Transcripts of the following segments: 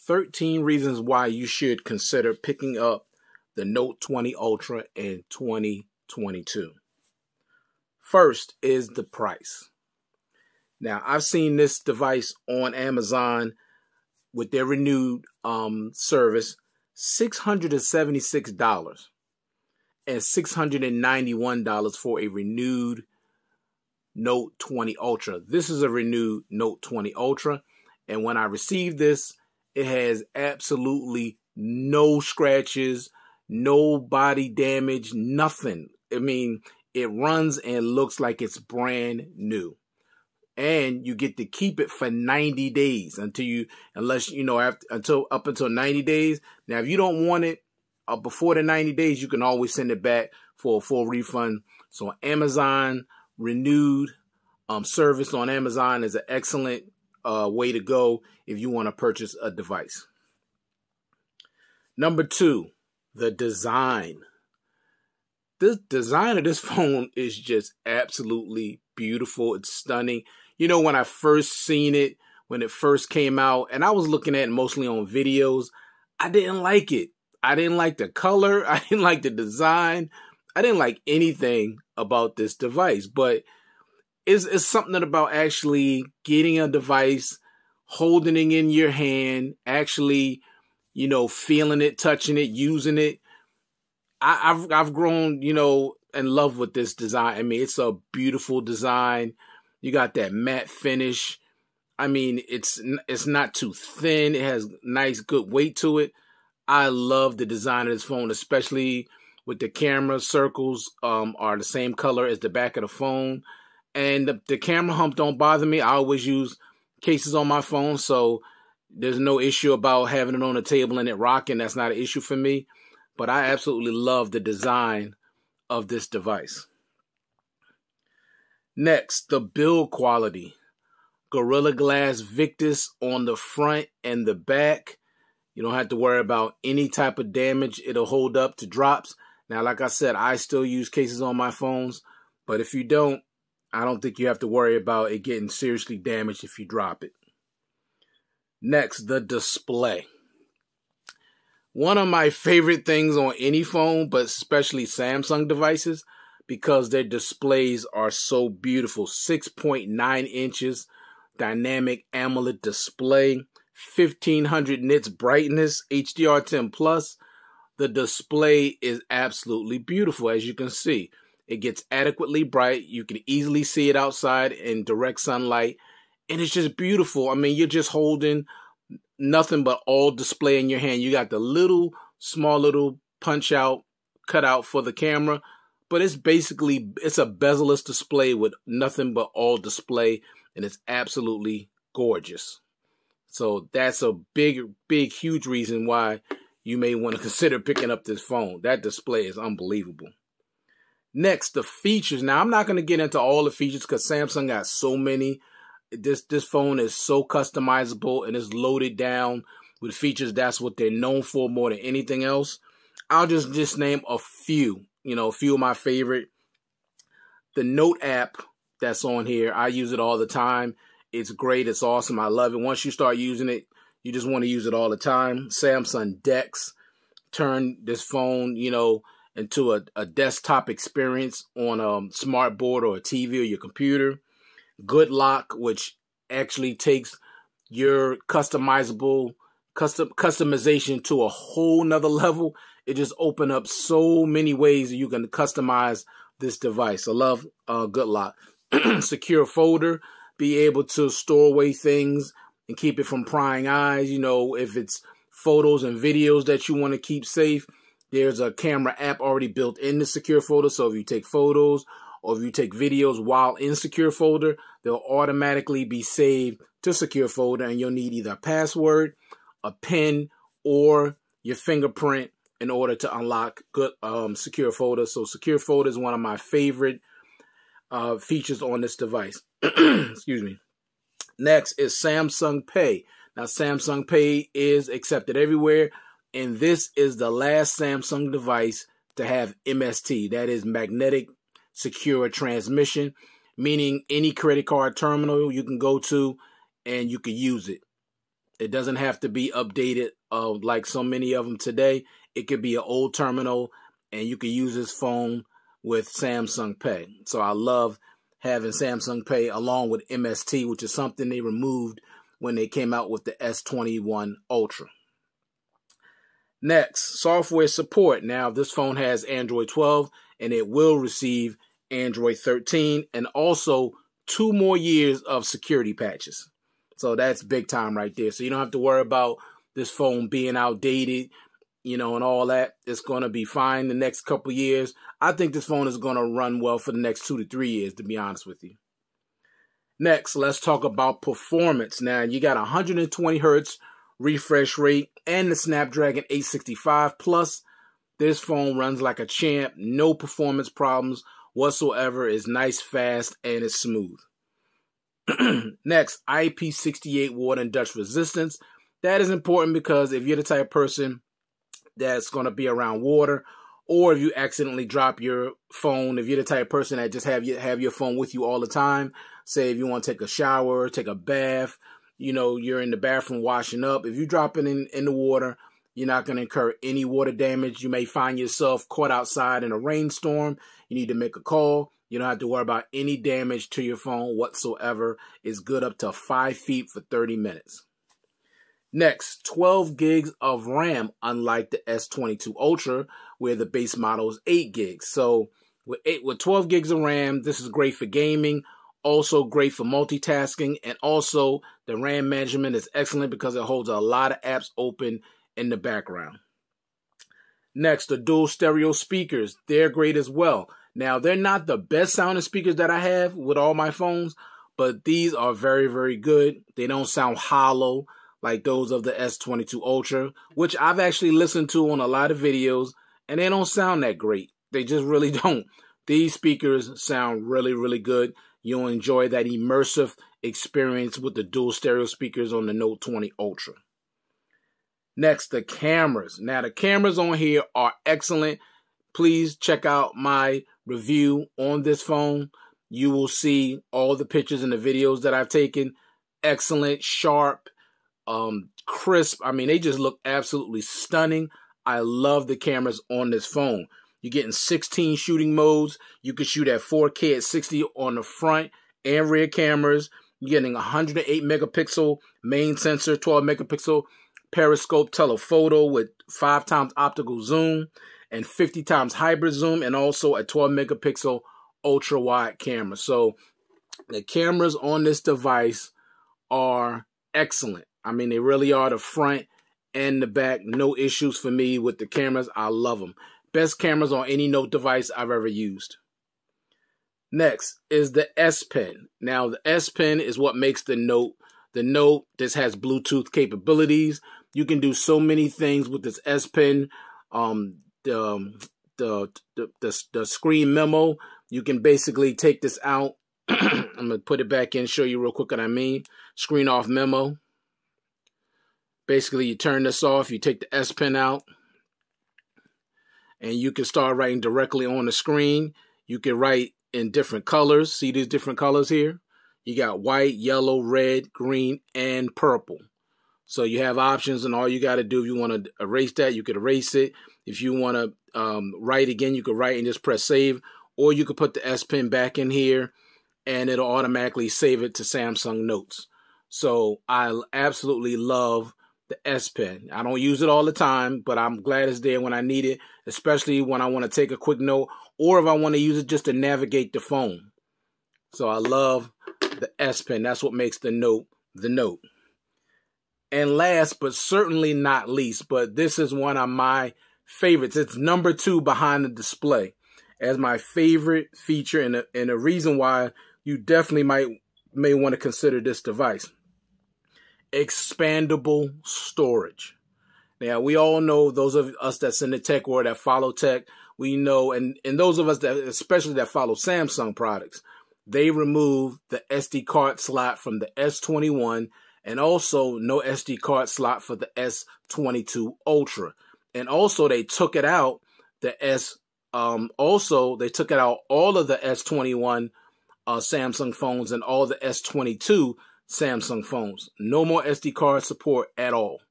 13 reasons why you should consider picking up the Note 20 Ultra in 2022. First is the price. Now, I've seen this device on Amazon with their renewed service, $676 and $691 for a renewed Note 20 Ultra. This is a renewed Note 20 Ultra, and when I received this, it has absolutely no scratches, no body damage, nothing. I mean, it runs and looks like it's brand new. And you get to keep it for 90 days up until 90 days. Now, if you don't want it before the 90 days, you can always send it back for a full refund. So Amazon renewed service on Amazon is an excellent way to go if you want to purchase a device. Number 2, the design. The design of this phone is just absolutely beautiful. It's stunning. You know, when I first seen it, when it first came out, and I was looking at it mostly on videos, I didn't like it. I didn't like the color. I didn't like the design. I didn't like anything about this device, but it's something about actually getting a device, holding it in your hand, actually, feeling it, touching it, using it. I've grown, in love with this design. I mean, it's a beautiful design. You got that matte finish. I mean, it's not too thin. It has nice, good weight to it. I love the design of this phone, especially with the camera circles are the same color as the back of the phone. And the camera hump don't bother me. I always use cases on my phone, so there's no issue about having it on the table and it rocking. That's not an issue for me. But I absolutely love the design of this device. Next, the build quality. Gorilla Glass Victus on the front and the back. You don't have to worry about any type of damage. It'll hold up to drops. Now, like I said, I still use cases on my phones. But if you don't, I don't think you have to worry about it getting seriously damaged if you drop it. Next, the display. One of my favorite things on any phone, but especially Samsung devices, because their displays are so beautiful. 6.9 inches, dynamic AMOLED display, 1500 nits brightness, HDR10 plus. The display is absolutely beautiful, as you can see. It gets adequately bright. You can easily see it outside in direct sunlight. And it's just beautiful. I mean, you're just holding nothing but all display in your hand. You got the small little punch out, cut out for the camera. But it's a bezel-less display with nothing but all display. And it's absolutely gorgeous. So that's a big, huge reason why you may want to consider picking up this phone. That display is unbelievable. Next, the features. Now, I'm not going to get into all the features because Samsung got so many. This phone is so customizable and it's loaded down with features. That's what they're known for more than anything else. I'll just name a few, a few of my favorite. The Note app that's on here, I use it all the time. It's great. It's awesome. I love it. Once you start using it, you just want to use it all the time. Samsung Dex, turn this phone, into a desktop experience on a smart board or a TV or your computer. Good Lock, which actually takes your customization to a whole nother level. It just opened up so many ways that you can customize this device. I love Good Lock. Secure folder, be able to store away things and keep it from prying eyes. If it's photos and videos that you want to keep safe, there's a camera app already built in the secure folder. So if you take photos or if you take videos while in secure folder, they'll automatically be saved to secure folder, and you'll need either a password, a PIN, or your fingerprint in order to unlock good secure folder. So secure folder is one of my favorite features on this device. Excuse me. Next is Samsung Pay. Now, Samsung Pay is accepted everywhere, and this is the last Samsung device to have MST. That is magnetic secure transmission, meaning any credit card terminal you can go to and you can use it. It doesn't have to be updated like so many of them today. It could be an old terminal, and you can use this phone with Samsung Pay. So I love having Samsung Pay along with MST, which is something they removed when they came out with the S21 Ultra. Next, software support. Now, this phone has Android 12, and it will receive Android 13, and also 2 more years of security patches. So that's big time right there. So you don't have to worry about this phone being outdated, and all that. It's going to be fine the next couple years. I think this phone is going to run well for the next 2 to 3 years, to be honest with you. Next, let's talk about performance. Now, you got 120 hertz refresh rate and the Snapdragon 865 Plus. This phone runs like a champ. No performance problems whatsoever. It's nice, fast, and it's smooth. Next, IP68 water and dust resistance. That is important because if you're the type of person that's going to be around water, or if you accidentally drop your phone, if you're the type of person that just have your phone with you all the time, say if you want to take a shower, take a bath, you're in the bathroom washing up, if you drop it in the water, you're not going to incur any water damage. You may find yourself caught outside in a rainstorm. You need to make a call. You don't have to worry about any damage to your phone whatsoever. It's good up to 5 feet for 30 minutes. Next, 12 gigs of RAM, unlike the S22 Ultra, where the base model is 8 gigs. So with 12 gigs of RAM, this is great for gaming, also great for multitasking, and also the RAM management is excellent because it holds a lot of apps open in the background. Next, the dual stereo speakers. They're great as well. Now, they're not the best sounding speakers that I have with all my phones, but these are very, very good. They don't sound hollow like those of the S22 Ultra, which I've actually listened to on a lot of videos, and they don't sound that great. They just really don't. These speakers sound really, really good. You'll enjoy that immersive experience with the dual stereo speakers on the Note 20 Ultra. Next, the cameras. Now, the cameras on here are excellent. Please check out my review on this phone. You will see all the pictures and the videos that I've taken. Excellent, sharp, crisp. I mean, they just look absolutely stunning. I love the cameras on this phone. You're getting 16 shooting modes. You can shoot at 4K at 60 on the front and rear cameras. You're getting 108 megapixel main sensor, 12 megapixel periscope telephoto with 5 times optical zoom and 50 times hybrid zoom, and also a 12 megapixel ultra wide camera. So the cameras on this device are excellent. I mean, they really are, the front and the back. No issues for me with the cameras. I love them. Best cameras on any Note device I've ever used. Next is the S Pen. Now, the S Pen is what makes the Note. The Note, this has Bluetooth capabilities. You can do so many things with this S Pen. The screen memo, you can basically take this out. I'm going to put it back in, show you real quick what I mean. Screen off memo. Basically, you turn this off, you take the S Pen out, and you can start writing directly on the screen. You can write in different colors. See these different colors here? You got white, yellow, red, green, and purple. So you have options, and all you got to do, if you want to erase that, you could erase it. If you want to write again, you could write and just press save. Or you could put the S Pen back in here, and it'll automatically save it to Samsung Notes. So I absolutely love the S Pen. I don't use it all the time, but I'm glad it's there when I need it, especially when I want to take a quick note or if I want to use it just to navigate the phone. So I love the S Pen. That's what makes the Note the Note. And last but certainly not least, but this is one of my favorites. It's number 2 behind the display as my favorite feature, and a reason why you definitely may want to consider this device. Expandable storage. Now, we all know, those of us that's in the tech world that follow tech, we know, and those of us that especially that follow Samsung products, they remove the SD card slot from the S21, and also no SD card slot for the S22 Ultra. And also they took it out, they took it out all of the S21 Samsung phones and all the S22 Samsung phones. No more SD card support at all.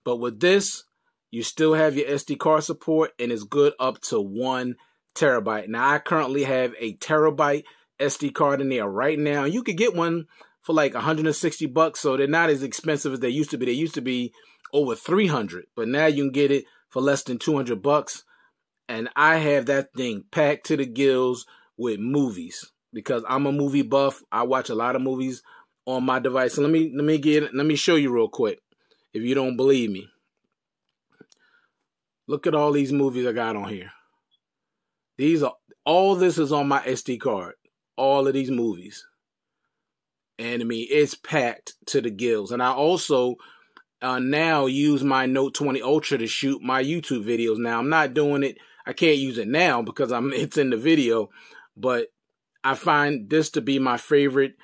But with this, you still have your SD card support, and it's good up to 1 terabyte. Now, I currently have a terabyte SD card in there right now. You could get one for like $160, so they're not as expensive as they used to be. They used to be over $300, but now you can get it for less than $200. And I have that thing packed to the gills with movies because I'm a movie buff. I watch a lot of movies on my device. So let me show you real quick if you don't believe me. Look at all these movies I got on here. All this is on my SD card. All of these movies. And I mean, it's packed to the gills. And I also now use my Note 20 Ultra to shoot my YouTube videos. Now, I'm not doing it. I can't use it now because it's in the video. But I find this to be my favorite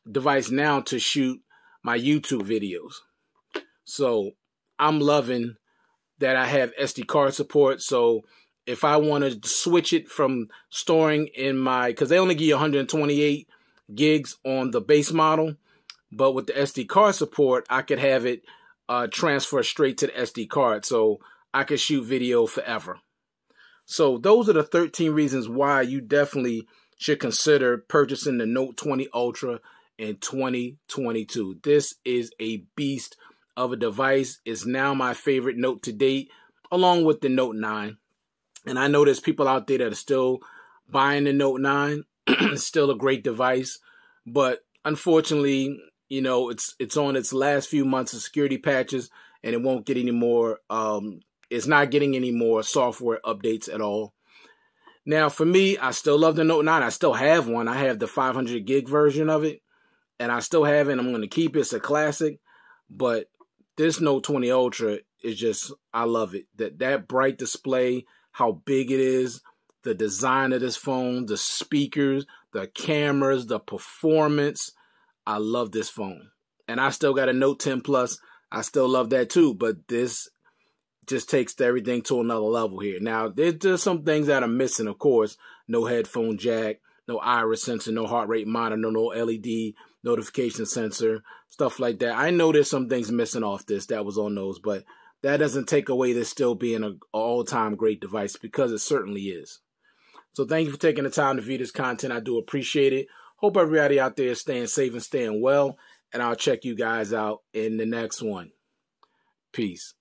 device now to shoot my YouTube videos. So I'm loving that I have SD card support. So if I want to switch it from storing in because they only give you 128 gigs on the base model, but with the SD card support, I could have it transfer straight to the SD card, so I could shoot video forever. So those are the 13 reasons why you definitely should consider purchasing the Note 20 Ultra in 2022. This is a beast of a device. It's now my favorite Note to date, along with the Note 9. And I know there's people out there that are still buying the Note 9. It's still a great device, but unfortunately, you know, it's on its last few months of security patches, and it won't get any more. It's not getting any more software updates at all. Now, for me, I still love the Note 9. I still have one. I have the 500 gig version of it, and I still have it. I'm going to keep it. It's a classic, but this Note 20 Ultra is just, I love it. That bright display, how big it is, the design of this phone, the speakers, the cameras, the performance. I love this phone. And I still got a Note 10 Plus. I still love that too, but this just takes everything to another level here. Now, there's just some things that are missing, of course. No headphone jack, no iris sensor, no heart rate monitor, no LED notification sensor, stuff like that. I know there's some things missing off this that was on those, but that doesn't take away this still being an all-time great device, because it certainly is. So thank you for taking the time to view this content. I do appreciate it. Hope everybody out there is staying safe and staying well, and I'll check you guys out in the next one. Peace.